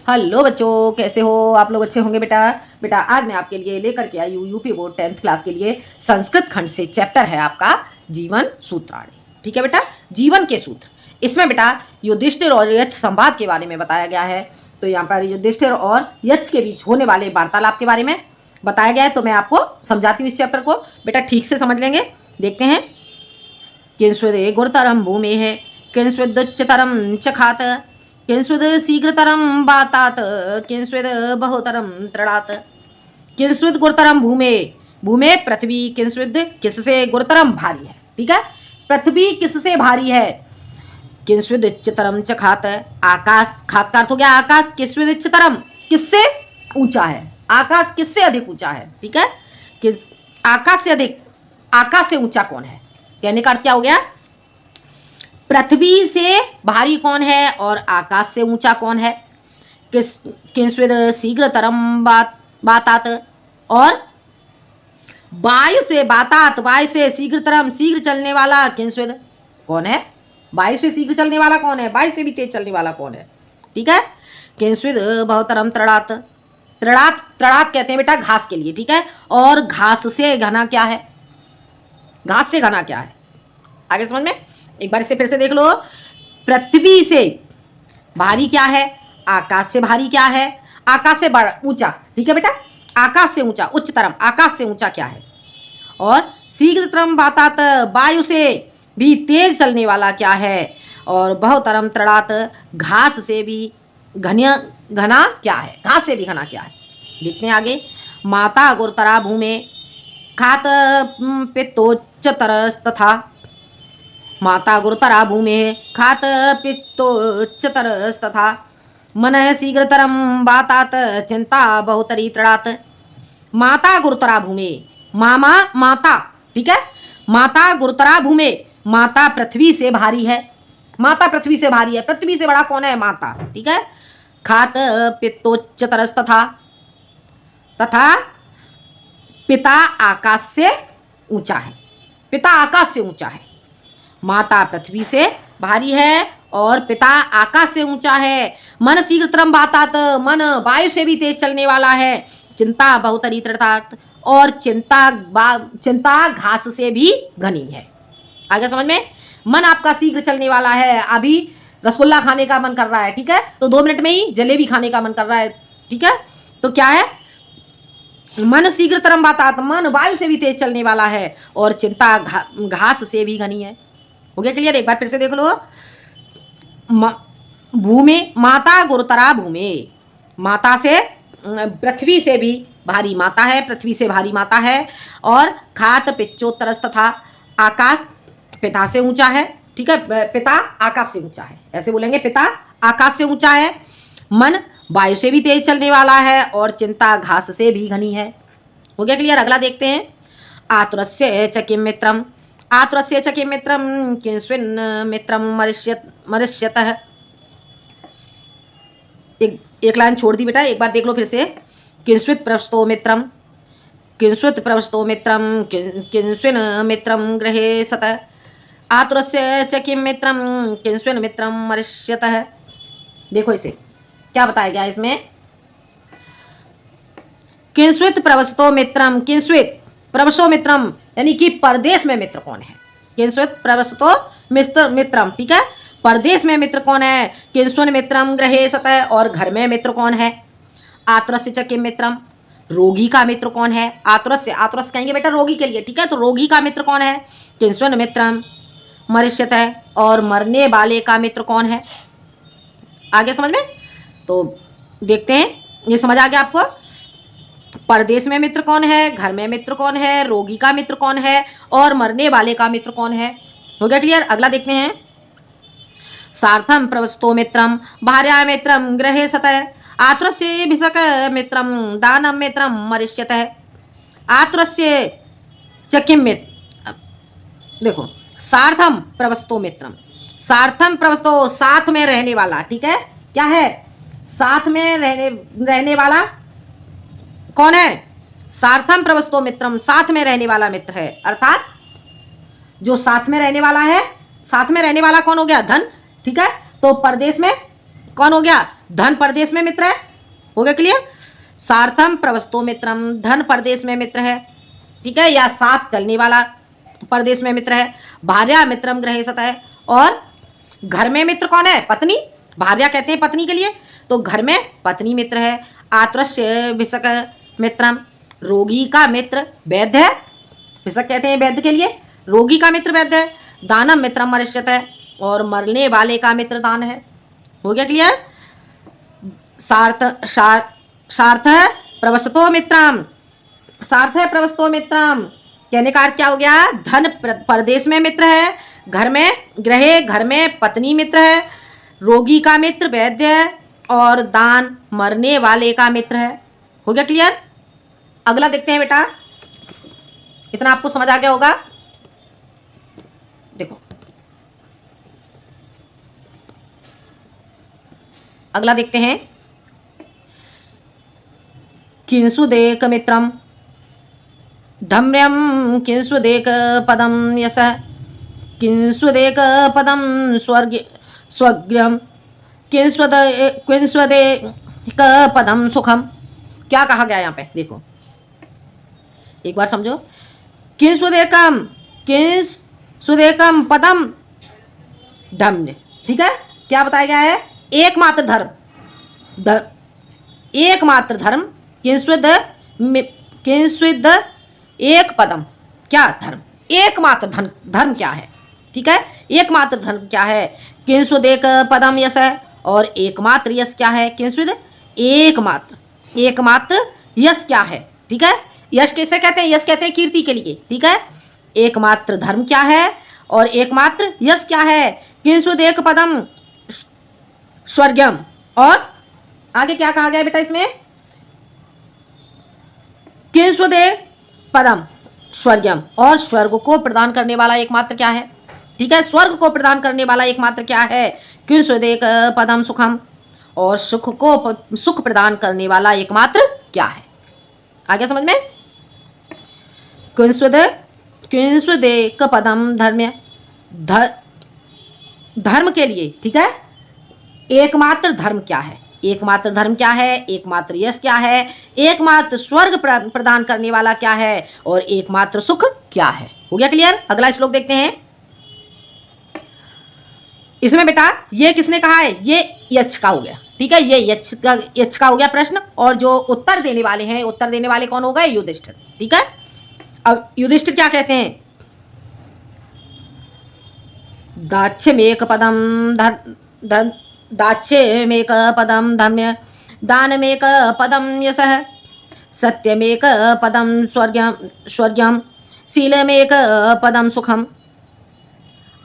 Hello बच्चों, कैसे हो आप लोग? अच्छे होंगे बेटा। बेटा आज मैं आपके लिए लेकर के आई हूँ यूपी बोर्ड 10th क्लास के लिए संस्कृत खंड से चैप्टर है आपका जीवन सूत्राणी। ठीक है बेटा, जीवन के सूत्र। इसमें बेटा युधिष्ठिर और यक्ष संवाद के बारे में बताया गया है। तो यहाँ पर युधिष्ठिर और यक्ष के बीच होने वाले वार्तालाप के बारे में बताया गया है। तो मैं आपको समझाती हूँ इस चैप्टर को, बेटा ठीक से समझ लेंगे। देखते हैं। किंस्विदे गुरुतरम भूमि है, किंस्विदुच्चतरम चखात, किंस्विद शीघ्रतरम बातात, किंस्विद बहुतरम तृणात। किंस्विद गुरुतरम भूमे, भूमे पृथ्वी, किंस्विद किससे गुरुतरम भारी है। ठीक है, पृथ्वी किससे भारी है। किंस्विद उच्चतरम चखात, आकाश, खात का अर्थ हो गया आकाश। किंस्विद उच्चतरम किससे ऊंचा है, आकाश किससे अधिक ऊंचा है। ठीक है, किस आकाश से अधिक, आकाश से ऊंचा कौन है। कहने का अर्थ क्या हो गया, पृथ्वी से भारी कौन है और आकाश से ऊंचा कौन है। किंस्विद शीघ्रतरम बातात, और वायु से बातात, वायु से शीघ्रतरम, शीघ्र चलने वाला किंस्विद कौन है। वायु से शीघ्र चलने वाला कौन है, वायु से भी तेज चलने वाला कौन है। ठीक है, किंस्विद बहुतरम तृणात, तृणात, तृणात कहते हैं बेटा घास के लिए। ठीक है, और घास से घना क्या है, घास से घना क्या है। आगे समझ में, एक बार इसे फिर से देख लो। पृथ्वी से भारी क्या है, आकाश से भारी क्या है, आकाश से बड़ा ऊंचा। ठीक है बेटा, आकाश से ऊंचा, उच्चतरम, आकाश से ऊंचा क्या है। और शीघ्रतरम बातात, वायु से भी तेज चलने वाला क्या है। और बहुतरम तृणात, घास से भी घना क्या है, घास से भी घना क्या है। देखते हैं आगे। माता गुरुतरा भूमे, खात पित्तोच्चतरस तथा, माता गुरुतरा भूमे, खात पित्तोच्चतरस तथा, मन शीघ्रतरम बातात, चिंता बहुतरी तृणात। माता गुरुतरा भूमे, मामा माता। ठीक है, माता गुरुतरा भूमे, माता पृथ्वी से भारी है, माता पृथ्वी से भारी है। पृथ्वी से बड़ा कौन है, माता। ठीक है, खात पित्तोच्चतरस तथा, तथा पिता आकाश से ऊंचा है, पिता आकाश से ऊंचा है। माता पृथ्वी से भारी है और पिता आकाश से ऊंचा है। मन शीघ्रतरम बातात, मन वायु से भी तेज चलने वाला है। चिंता बहुतरी तृणात, और चिंता घास से भी घनी है। आगे समझ में, मन आपका शीघ्र चलने वाला है। अभी रसगुल्ला खाने का मन कर रहा है, ठीक है, तो 2 मिनट में ही जलेबी खाने का मन कर रहा है। ठीक है, तो क्या है, मन शीघ्रतरम बातात, मन वायु से भी तेज चलने वाला है और चिंता घास से भी घनी है। हो गया क्लियर? एक बार फिर से देख लो। भूमि, माता गुरुतरा भूमि, माता से, पृथ्वी से भी भारी माता है, पृथ्वी से भारी माता है। और खात पिच्चोत्तरस तथा, आकाश पिता से ऊंचा है। ठीक है, पिता आकाश से ऊंचा है, ऐसे बोलेंगे, पिता आकाश से ऊंचा है। मन वायु से भी तेज चलने वाला है और चिंता घास से भी घनी है। हो गया क्लियर? अगला देखते हैं। आतुरस्य च किम मित्रम, आतुरस्य च किम मित्रम, किंस्विन् मित्रम मरिष्यतः। एक लाइन छोड़ दी बेटा, एक बार देख लो फिर से। किंस्वित् प्रवस्तो मित्रम, किंस्वित् प्रवस्तो मित्रम, किंस्विन् मित्रम गृहे सतः, आतुरस्य च किम मित्रम, किंस्विन् मित्रम मरिष्यतः। देखो इसे क्या बताया गया इसमें। किंस्वित् प्रवस्तो मित्रम, किंस्वित् प्रवसो मित्रम, यानी कि परदेश में मित्र कौन है। किंस्वित् प्रवसतो मित्रम, ठीक है, परदेश में मित्र कौन है। किंस्विन् मित्रम गृहे सतः, और घर में मित्र कौन है। आतुरस्य च किम मित्रम, रोगी का मित्र कौन है। आतुरस्य, आतुरस्य कहेंगे बेटा रोगी के लिए। ठीक है, तो रोगी का मित्र कौन है। किंस्विन् मित्रम मरिष्यतः, और मरने वाले का मित्र कौन है। आगे समझ में, तो देखते हैं, ये समझ आ गया आपको। परदेश में मित्र कौन है, घर में मित्र कौन है, रोगी का मित्र कौन है, और मरने वाले का मित्र कौन है। हो गया क्लियर? अगला देखते हैं। सार्थम प्रवस्तो मित्रम, भार्या मित्रम गृहे सतः, आतुरस्य भिषक मित्रम, दानम मित्रम मरिष्यतः। आतुरस्य च किम मित्र, देखो, सार्थम प्रवस्तो मित्रम, सार्थम प्रवस्तो साथ में रहने वाला। ठीक है, क्या है, साथ में रहने वाला कौन है। सार्थम प्रवस्तो मित्रम, साथ में रहने वाला मित्र है, अर्थात जो साथ में रहने वाला है। साथ में रहने वाला कौन हो गया, धन। ठीक है, तो परदेश में कौन हो गया, धन परदेश में मित्र है, हो गया क्लियर। सार्थम प्रवस्तो मित्रम, धन परदेश में मित्र है, ठीक है, या साथ चलने वाला परदेश में मित्र है। भार्या मित्रम गृहे सतः, और घर में मित्र कौन है, पत्नी, भार्या कहते हैं पत्नी के लिए, तो घर में पत्नी मित्र है। आतुरस्य भिषक मित्रम, रोगी का मित्र वैद्य है, भिषक कहते हैं वैद्य के लिए, रोगी का मित्र वैद्य है। दानम मित्रम मरिष्यत है, और मरने वाले का मित्र दान है, हो गया क्लियर। सार्थ है प्रवसतो मित्रम, सार्थ है प्रवसतो मित्रम, कहने का अर्थ क्या हो गया, धन परदेश में मित्र है, घर में गृहे, घर में पत्नी मित्र है, रोगी का मित्र वैद्य है, और दान मरने वाले का मित्र है, हो गया क्लियर। अगला देखते हैं बेटा, इतना आपको समझ आ गया होगा। देखो अगला देखते हैं, किंसुदेक मित्रम धम्यम किंसुदेक पदम यश, किंसुदेक पदम स्वर्ग स्वग्रम, किंस्वदेक पदम सुखम। क्या कहा गया यहाँ पे, देखो एक बार समझो। किंस्वदेकम, किंस्वदेकम पदम धम्य, ठीक है, क्या बताया गया है, एकमात्र धर्म, एकमात्र धर्म, किंस्विद एक पदम, क्या धर्म, एकमात्र धर्म क्या है, ठीक है, एकमात्र धर्म क्या है, किंस्विद एक पदम यश है, और एकमात्र यश क्या है, किंस्विद एकमात्र यश क्या है, ठीक है। यश कैसे कहते हैं, यश कहते हैं कीर्ति के लिए, ठीक है। एकमात्र धर्म क्या है और एकमात्र यश क्या है, किंस्विद एक पदम स्वर्गम, और आगे क्या कहा गया बेटा इसमें, किंस्विद पदम स्वर्गम, और स्वर्ग को प्रदान करने वाला एकमात्र क्या है, ठीक है, स्वर्ग को प्रदान करने वाला एकमात्र क्या है, किंस्विद एक पदम सुखम, और सुख प्रदान करने वाला एकमात्र क्या है। आगे समझ में, किंस्विद एक पदम धर्म, धर्म के लिए, ठीक है, एकमात्र धर्म क्या है, एकमात्र धर्म क्या है, एकमात्र यश क्या है, एकमात्र स्वर्ग प्रदान करने वाला क्या है, और एकमात्र सुख क्या है। हो गया क्लियर। अगला श्लोक देखते हैं। इसमें बेटा ये किसने कहा है, ये यक्ष का हो गया, ठीक है, ये यक्ष का हो गया प्रश्न, और जो उत्तर देने वाले हैं, उत्तर देने वाले कौन हो गए, युधिष्ठिर, ठीक है। अब युधिष्ठिर क्या कहते हैं, दाक्ष्यमेक पदम दाक्ष्यमेक पदम धम्य, दानमेक पदम यशः, सत्यमेक पदम स्वर्गम, शीलमेक पदम सुखम।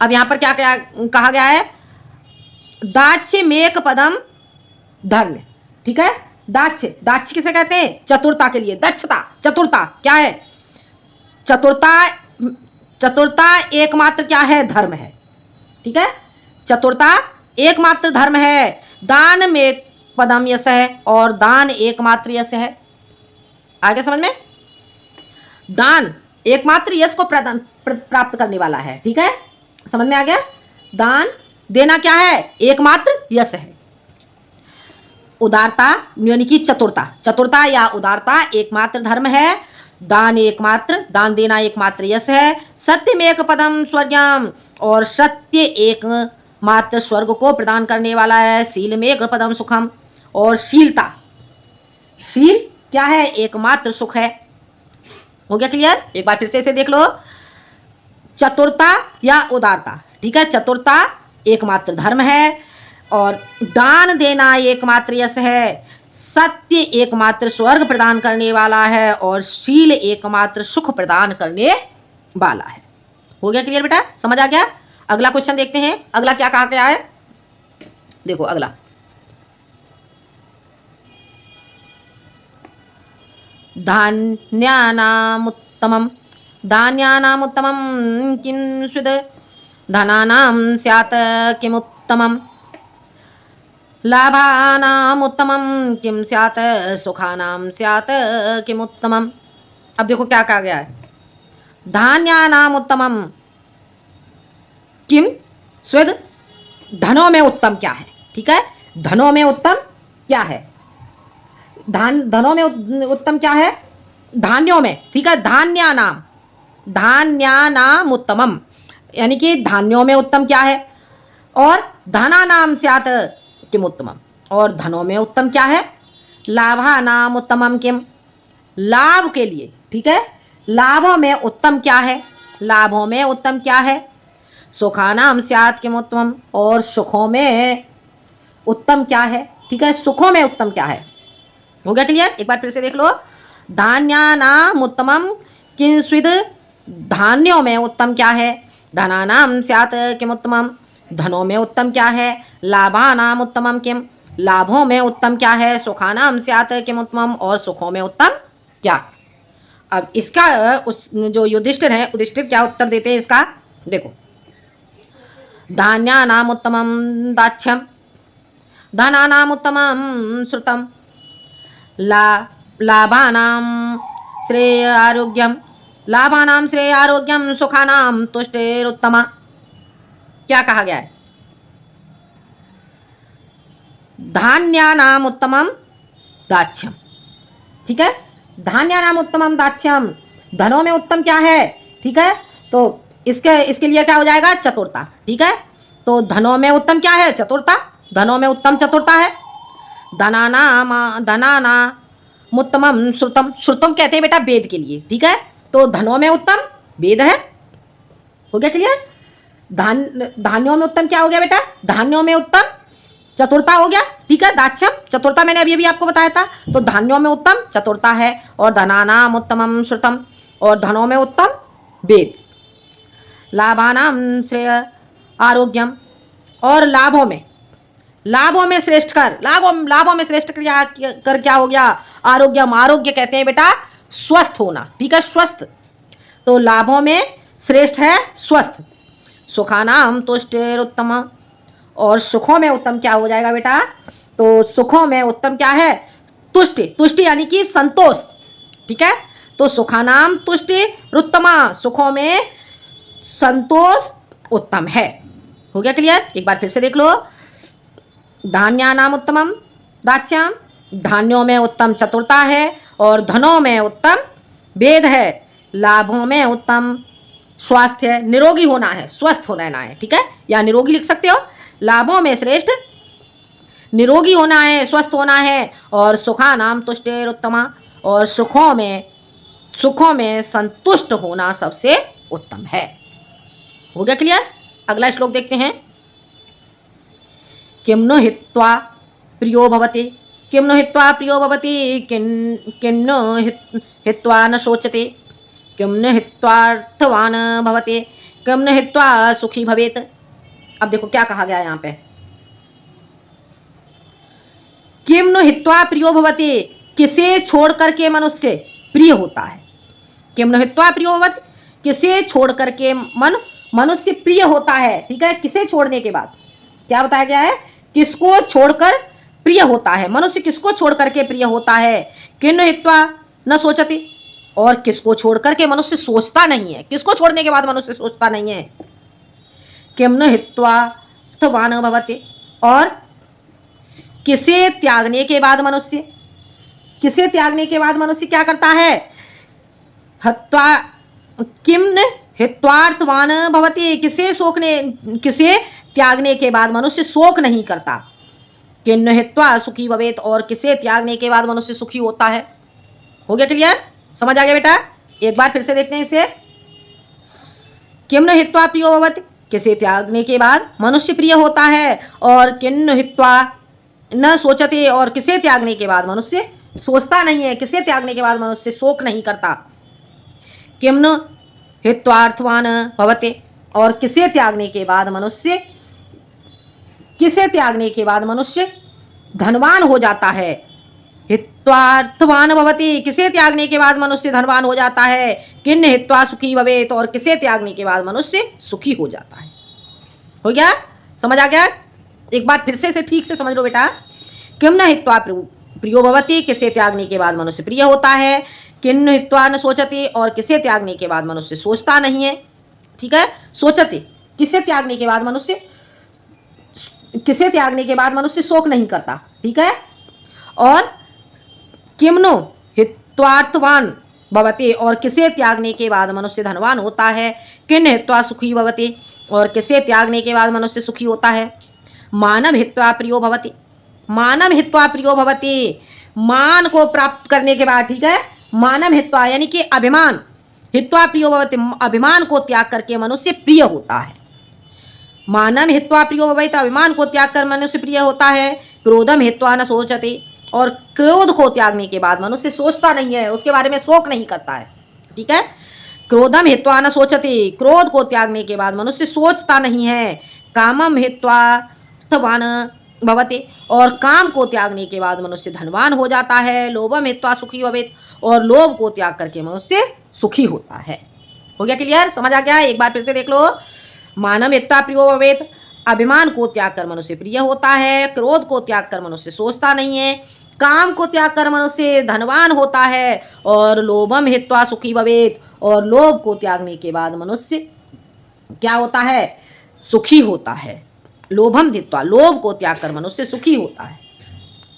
अब यहाँ पर क्या क्या कहा गया है, दाक्ष्यमेक पदम धर्म, ठीक है, दाक्ष्य किसे कहते हैं, चतुरता के लिए, दक्षता, चतुरता क्या है, चतुरता एकमात्र क्या है, धर्म है, ठीक है, चतुरता एकमात्र धर्म है। दान में पदम यश है, और दान एकमात्र यश है। आगे समझ में, दान एकमात्र यश को प्राप्त करने वाला है, ठीक है, समझ में आ गया। दान देना क्या है, एकमात्र यश है। उदारता यानी कि चतुरता या उदारता एकमात्र धर्म है। दान देना एकमात्र यश है। सत्य में एक पदम स्वर्गम, और सत्य एकमात्र स्वर्ग को प्रदान करने वाला है। शील में एक पदम सुखम, और शील क्या है, एकमात्र सुख है। हो गया क्लियर। एक बार फिर से इसे देख लो, चतुरता या उदारता, ठीक है, चतुरता एकमात्र धर्म है, और दान देना एकमात्र यश है। सत्य एकमात्र स्वर्ग प्रदान करने वाला है, और शील एकमात्र सुख प्रदान करने वाला है। हो गया क्लियर बेटा, समझ आ गया। अगला क्वेश्चन देखते हैं, अगला क्या कहा गया है, देखो अगला, धान्यानामुत्तमं किं स्विद धनानां स्यात् किमुत्तमं, लाभानामुत्तमं किं स्यात् सुखानां स्यात् किमुत्तमं। अब देखो क्या कहा गया है, धान्यानामुत्तमं किम स्विद, धनों में उत्तम क्या है, ठीक है, धनों में उत्तम क्या है? धनों में उत्तम क्या है? धान्यों में, ठीक है, धान्यानाम उत्तमम, यानी कि धान्यों में उत्तम क्या है? और धनानाम स्यात् किम उत्तमम, और धनों में उत्तम क्या है? लाभानाम उत्तमम किम, लाभ के लिए, ठीक है, लाभों में उत्तम क्या है? लाभों में उत्तम क्या है? सुखानाम स्यात् किम उत्तमम, और सुखों में उत्तम क्या है? ठीक है, सुखों में उत्तम क्या है? हो गया क्लियर? एक बार फिर से देख लो। धान्यानाम उत्तमम किंस्विद, धान्यों में उत्तम क्या है? धनानाम स्यात् किम उत्तमम, धनों में उत्तम क्या है? लाभानाम उत्तमम किम, लाभों में उत्तम क्या है? सुखानाम स्यात् किम उत्तमम, और सुखों में उत्तम क्या? अब इसका उस जो युधिष्ठिर है, युधिष्ठिर क्या उत्तर देते हैं इसका? देखो, धान्यानाम उत्तमम दाक्ष्यम, धनानाम उत्तमम श्रुतम, लाभानाम श्रेय आरोग्यम, लाभानाम श्रेय आरोग्यम, सुखानाम तुष्टिरुत्तमा। क्या कहा गया है? धान्यानाम उत्तमम दाक्ष्यम, ठीक है, धान्यानाम उत्तमम दाक्ष्यम, धनों में उत्तम क्या है? ठीक है, तो इसके लिए क्या हो जाएगा? चतुरता, ठीक है, तो धनों में उत्तम क्या है? चतुरता, धनों में उत्तम चतुरता है। धनानाम उत्तमम श्रुतम, श्रुतम कहते हैं बेटा वेद के लिए, ठीक है, तो धनों में उत्तम वेद है। हो गया क्लियर? धान्यों में उत्तम क्या हो गया बेटा? धान्यों में उत्तम चतुरता हो गया, ठीक है, दाक्ष्यम, चतुरता मैंने अभी आपको बताया था, तो धान्यों में उत्तम चतुरता है, और धनानाम उत्तमम श्रुतम, और धनों में उत्तम वेद, लाभानाम श्रेय आरोग्यम, और लाभों में श्रेष्ठ कर, लाभों में श्रेष्ठ कर क्या हो गया? आरोग्यम, आरोग्य कहते हैं बेटा स्वस्थ होना, ठीक है, स्वस्थ, तो लाभों में श्रेष्ठ है स्वस्थ। सुखानाम तुष्टिरुत्तम, और सुखों में उत्तम क्या हो जाएगा बेटा? तो सुखों में उत्तम क्या है? तुष्टि, तुष्टि यानी कि संतोष, ठीक है, तो सुखानाम तुष्टिरुत्तमा, सुखों में संतोष उत्तम है। हो गया क्लियर? एक बार फिर से देख लो। धान्यानाम उत्तमम दाक्ष्यम, धान्यों में उत्तम चतुरता है, और धनों में उत्तम वेद है, लाभों में उत्तम स्वास्थ्य, निरोगी होना है, स्वस्थ होना है, ठीक है, या निरोगी लिख सकते हो। लाभों में श्रेष्ठ निरोगी होना है, स्वस्थ होना है, और सुखानाम तुष्टिरुत्तमा, और सुखों में संतुष्ट होना सबसे उत्तम है। हो गया क्लियर? अगला श्लोक देखते हैं। किम नु हित्वा प्रियो भवति, किम नु हित्वा प्रियो भवति, किम नु हित्वा न शोचते, किम नु हित्वार्थवान भवति, किम नु हित्वा सुखी भवेत। अब देखो क्या कहा गया यहाँ पे, किम नु हित्वा प्रियो भवति, किसे छोड़ करके मनुष्य प्रिय होता है? किम नु हित्वा प्रियो भवति, किसे छोड़ करके मनुष्य प्रिय होता है, ठीक है, किसे छोड़ने के बाद क्या बताया गया है? किसको छोड़कर प्रिय होता है मनुष्य, किसको छोड़ करके प्रिय होता है? किन्नु हित्वा न सोचति, और किसको छोड़ करके मनुष्य सोचता नहीं है? किसको छोड़ने के बाद मनुष्य सोचता नहीं है? किम्न हित्वा अर्थवान भवति, और किसे त्यागने के बाद मनुष्य, किसे त्यागने के बाद मनुष्य क्या करता है? हत्वा किम्न हित्वार्थवान भवति, किसे त्यागने के बाद मनुष्य शोक नहीं करता। किन्न हित्वा सुखी भवेत, और किसे त्यागने के बाद मनुष्य सुखी होता है। हो गया क्लियर? समझ आ गया बेटा? एक बार फिर से देखते हैं इसे। किन्न हित्वा प्रियो भवति, किसे त्यागने के बाद मनुष्य प्रिय होता है, और किन्न हित्वा न सोचते, और किसे त्यागने के बाद मनुष्य सोचता नहीं है, किसे त्यागने के बाद मनुष्य शोक नहीं करता। किम्न हित्वार्थवान भवते, और किसे त्यागने के बाद मनुष्य धनवान हो जाता है। हित्वार्थवान भवति, किसे त्यागने के बाद मनुष्य धनवान हो जाता है। किन्न हित्वा सुखी भवेत, और किसे त्यागने के बाद मनुष्य सुखी हो जाता है। हो गया? समझ आ गया? एक बार फिर से ठीक से समझ लो बेटा। किम्न हित्वा प्रियो भवति, किसे त्यागने के बाद मनुष्य प्रिय होता है। किन्न हित्वा न सोचते, और किसे त्यागने के बाद मनुष्य सोचता नहीं है। ठीक है? सोचते, किसे त्यागने के बाद मनुष्य किसे त्यागने के बाद मनुष्य शोक नहीं करता, ठीक है। और किम्नो हित्वार्थवान भवते, और किसे त्यागने के बाद मनुष्य धनवान होता है। किन हित्वा सुखी भवते, और किसे त्यागने के बाद मनुष्य सुखी होता है। मानव हित्वा प्रियो भवते, मानव हित्वा प्रियो भवते, मान को प्राप्त करने के बाद, ठीक है, मानव हित्वा यानी कि अभिमान, हित्वा प्रियो भवते, अभिमान को त्याग करके मनुष्य प्रिय होता है। मानव हित्वा प्रियो भवते, अभिमान को त्याग कर मनुष्य प्रिय होता है। क्रोधम हित्वा न सोचते, और क्रोध को त्यागने के बाद मनुष्य सोचता नहीं है, उसके बारे में शोक नहीं करता है, ठीक है। क्रोधम हित्वा न सोचते, क्रोध को त्यागने के बाद मनुष्य सोचता नहीं है। कामम हित्वा अर्थवान भवते, और काम को त्यागने के बाद मनुष्य धनवान हो जाता है। लोभम हित्वा सुखी भवेत, और लोभ को त्याग करके मनुष्य सुखी होता है। हो गया क्लियर, समझ आ गया। एक बार फिर से देख लो। मानव हित्वा प्रियो भवेत, अभिमान को त्याग कर मनुष्य प्रिय होता है। क्रोध को त्याग कर मनुष्य सोचता नहीं है। काम को त्याग कर मनुष्य धनवान होता है। और लोभम हित्वा सुखी भवेत, और लोभ को त्यागने के बाद मनुष्य क्या होता है, सुखी होता है। लोभम हित्वा, लोभ को त्याग कर मनुष्य सुखी होता है।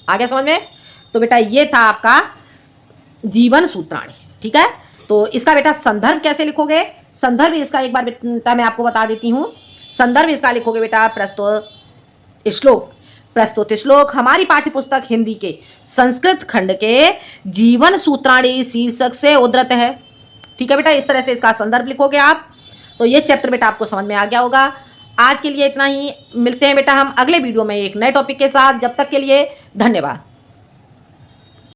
आगे समझ में। तो बेटा ये था आपका जीवन सूत्राणी, ठीक है। तो इसका बेटा संदर्भ कैसे लिखोगे, संदर्भ इसका एक बार बेटा मैं आपको बता देती हूँ। संदर्भ इसका लिखोगे बेटा प्रस्तुत श्लोक, प्रस्तुत श्लोक हमारी पाठ्यपुस्तक हिंदी के संस्कृत खंड के जीवन सूत्राणी शीर्षक से उद्धृत है, ठीक है बेटा। इस तरह से इसका संदर्भ लिखोगे आप, तो ये चैप्टर बेटा आपको समझ में आ गया होगा। आज के लिए इतना ही, मिलते हैं बेटा हम अगले वीडियो में एक नए टॉपिक के साथ। जब तक के लिए धन्यवाद।